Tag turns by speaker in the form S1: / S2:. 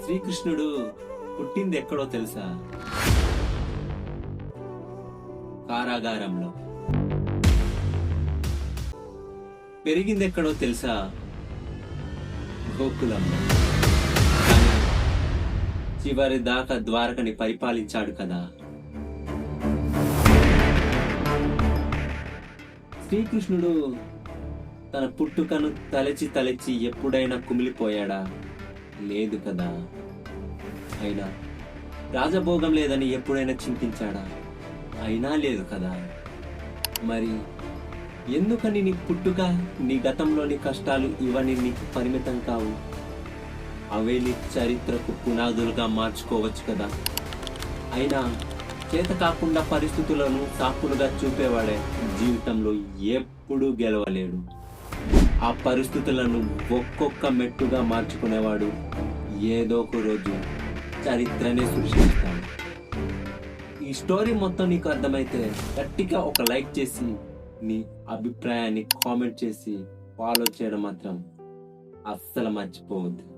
S1: శ్రీకృష్ణుడు పుట్టింది ఎక్కడో తెలుసా? కారాగారంలో. పెరిగింది ఎక్కడో తెలుసా? గోకులంలో. కానీ చివరి దాకా ద్వారకని పరిపాలించాడు కదా. శ్రీకృష్ణుడు తన పుట్టుకను తలచి ఎప్పుడైనా కుమిలిపోయాడా? లేదు కదా. అయినా రాజభోగం లేదని ఎప్పుడైనా చింతించాడా? అయినా లేదు కదా. మరి ఎందుకని నీ పుట్టుక, నీ గతంలోని కష్టాలు ఇవన్నీ నీకు పరిమితం కావు? అవే నీ చరిత్రకు పునాదులుగా మార్చుకోవచ్చు కదా. అయినా చేత కాకుండా పరిస్థితులను సాకులుగా చూపేవాడే జీవితంలో ఎప్పుడూ గెలవలేడు. ఆ పరిస్థితులను ఒక్కొక్క మెట్టుగా మార్చుకునేవాడు ఏదో ఒక రోజు చరిత్రనే సృష్టిస్తాడు. ఈ స్టోరీ మొత్తం నీకు అర్థమైతే గట్టిగా ఒక లైక్ చేసి నీ అభిప్రాయాన్ని కామెంట్ చేసి ఫాలో చేయడం మాత్రం అస్సలు మర్చిపోవద్దు.